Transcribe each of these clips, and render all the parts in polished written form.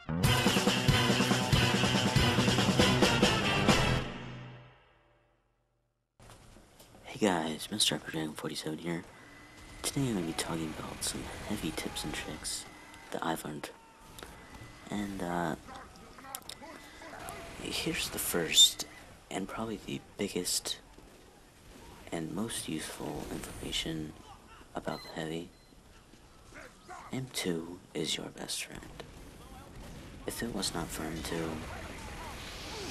Hey guys, Mr. Dragon47 here. Today I'm going to be talking about some heavy tips and tricks that I've learned. And here's the first, and probably the biggest and most useful information about the heavy. M2 is your best friend. If it was not for M2,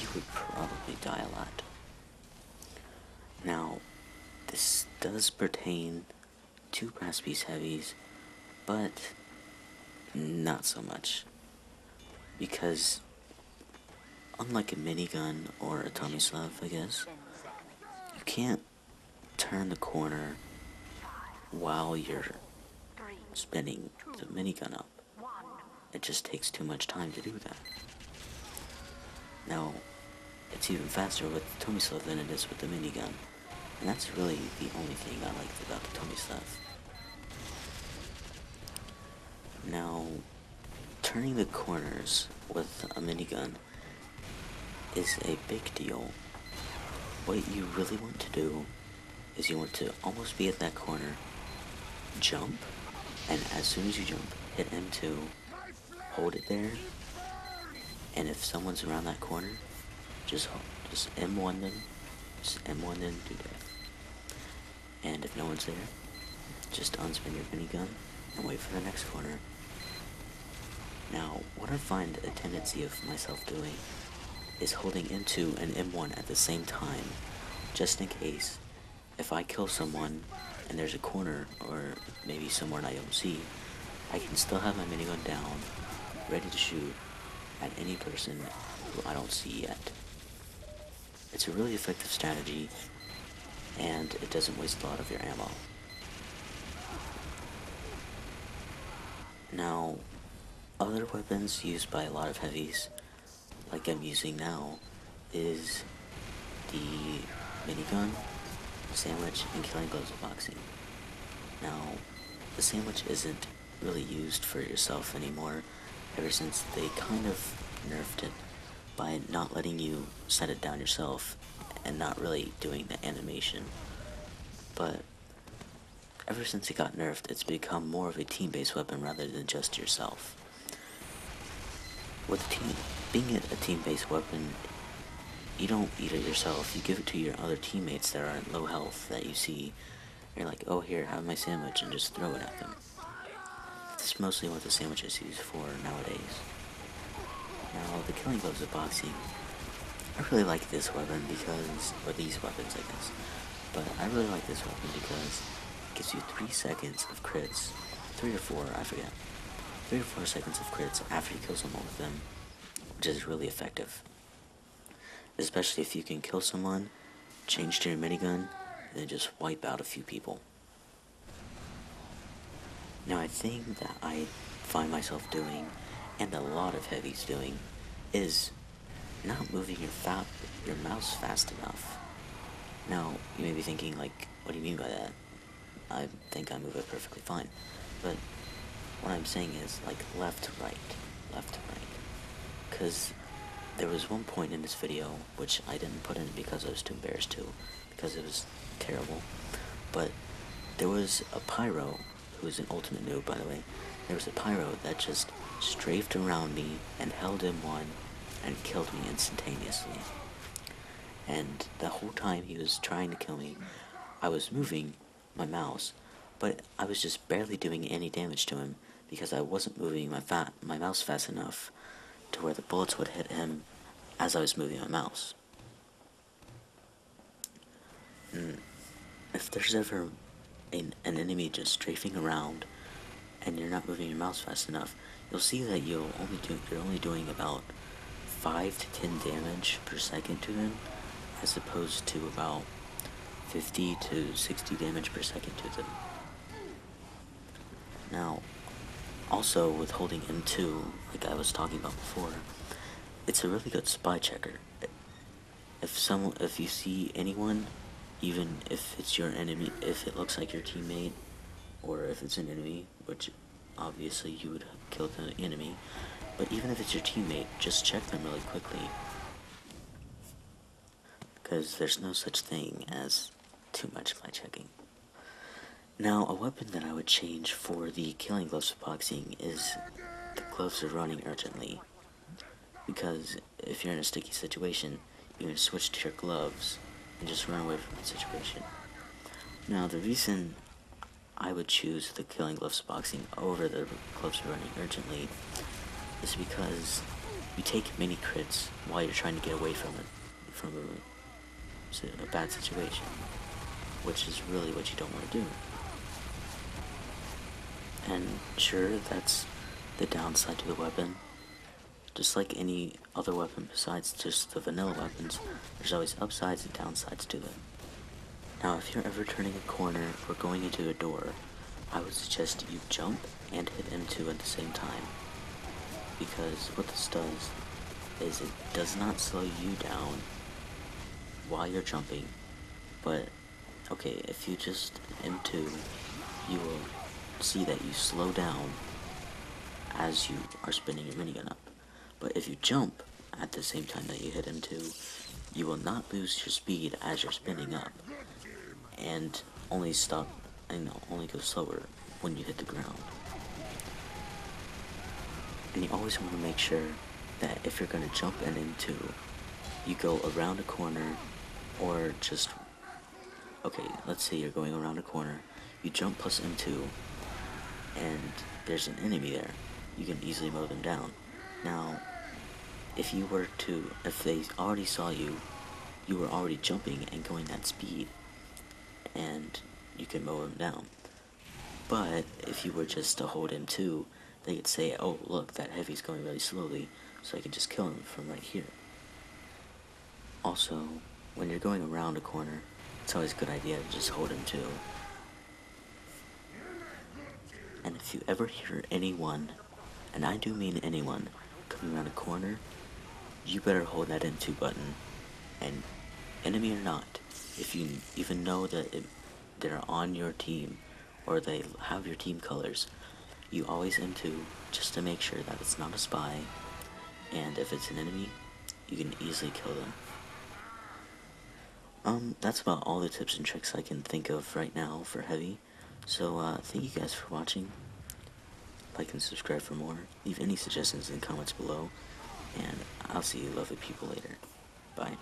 you would probably die a lot. Now, this does pertain to brass piece heavies, but not so much. Because, unlike a minigun or a Tomislav, I guess, you can't turn the corner while you're spinning the minigun up. It just takes too much time to do that. Now, it's even faster with the Tomislav than it is with the minigun. And that's really the only thing I liked about the Tomislav. Now, turning the corners with a minigun is a big deal. What you really want to do is you want to almost be at that corner, jump, and as soon as you jump, hit M2, hold it there, and if someone's around that corner, just M1 them, just M1 them, do that. And if no one's there, just unspin your minigun and wait for the next corner. Now, what I find a tendency of myself doing is holding M2 and M1 at the same time, just in case if I kill someone and there's a corner or maybe somewhere I don't see, I can still have my minigun down, ready to shoot at any person who I don't see yet. It's a really effective strategy, and it doesn't waste a lot of your ammo. Now, other weapons used by a lot of heavies, like I'm using now, is the minigun, sandwich, and killing gloves of boxing. Now, the sandwich isn't really used for yourself anymore, ever since they kind of nerfed it by not letting you set it down yourself and not really doing the animation. But ever since it got nerfed, it's become more of a team-based weapon rather than just yourself. With being a team-based weapon, you don't eat it yourself, you give it to your other teammates that are at low health that you see. You're like, oh here, have my sandwich, and just throw it at them. That's mostly what the sandwich is used for nowadays. Now, the killing gloves of boxing, I really like this weapon because, or these weapons I guess, but I really like this weapon because it gives you 3 seconds of crits, 3 or 4, I forget, 3 or 4 seconds of crits after you kill someone with them, which is really effective. Especially if you can kill someone, change to your minigun, and then just wipe out a few people. Now, I think that I find myself doing, and a lot of heavies doing, is not moving your mouse fast enough. Now, you may be thinking, like, what do you mean by that? I think I move it perfectly fine. But what I'm saying is, like, left to right. Because there was one point in this video, which I didn't put in because I was too embarrassed to, because it was terrible. But there was a pyro, who is an ultimate noob, by the way. There was a pyro that just strafed around me and held M1 and killed me instantaneously. And the whole time he was trying to kill me, I was moving my mouse, but I was just barely doing any damage to him because I wasn't moving my mouse fast enough to where the bullets would hit him as I was moving my mouse. If there's ever an enemy just strafing around and you're not moving your mouse fast enough, you'll see that you're only doing about 5 to 10 damage per second to them, as opposed to about 50 to 60 damage per second to them. Now, also with holding M2, like I was talking about before, it's a really good spy checker. If you see anyone, even if it's your enemy, if it looks like your teammate, or if it's an enemy, which obviously you would kill the enemy, but But even if it's your teammate, just check them really quickly. Because there's no such thing as too much by checking. Now, a weapon that I would change for the killing gloves of boxing is the gloves of running urgently. Because if you're in a sticky situation, you can switch to your gloves and just run away from the situation. Now, the reason I would choose the killing gloves of boxing over the gloves of running urgently is because you take mini crits while you're trying to get away from a bad situation, which is really what you don't want to do. And sure, that's the downside to the weapon. Just like any other weapon besides just the vanilla weapons, there's always upsides and downsides to them. Now, if you're ever turning a corner or going into a door, I would suggest you jump and hit M2 at the same time. Because what this does is it does not slow you down while you're jumping, but okay, if you just M2, you will see that you slow down as you are spinning your minigun up. But if you jump at the same time that you hit M2, you will not lose your speed as you're spinning up, and only go slower when you hit the ground. And you always want to make sure that if you're going to jump in M2, you go around a corner, or just, okay, let's say you're going around a corner, you jump plus M2, and there's an enemy there, you can easily mow them down. Now, if they already saw you, you were already jumping and going that speed, and you can mow them down. But if you were just to hold M2, they could say, oh look, that heavy's going really slowly, so I can just kill him from right here. Also, when you're going around a corner, it's always a good idea to just hold M2. And if you ever hear anyone, and I do mean anyone, coming around a corner, you better hold that M2 button. And enemy or not, if you even know that they're on your team, or they have your team colors, you always M2 just to make sure that it's not a spy, and if it's an enemy, you can easily kill them. That's about all the tips and tricks I can think of right now for heavy. So, thank you guys for watching. Like and subscribe for more. Leave any suggestions in the comments below. And I'll see you lovely people later. Bye.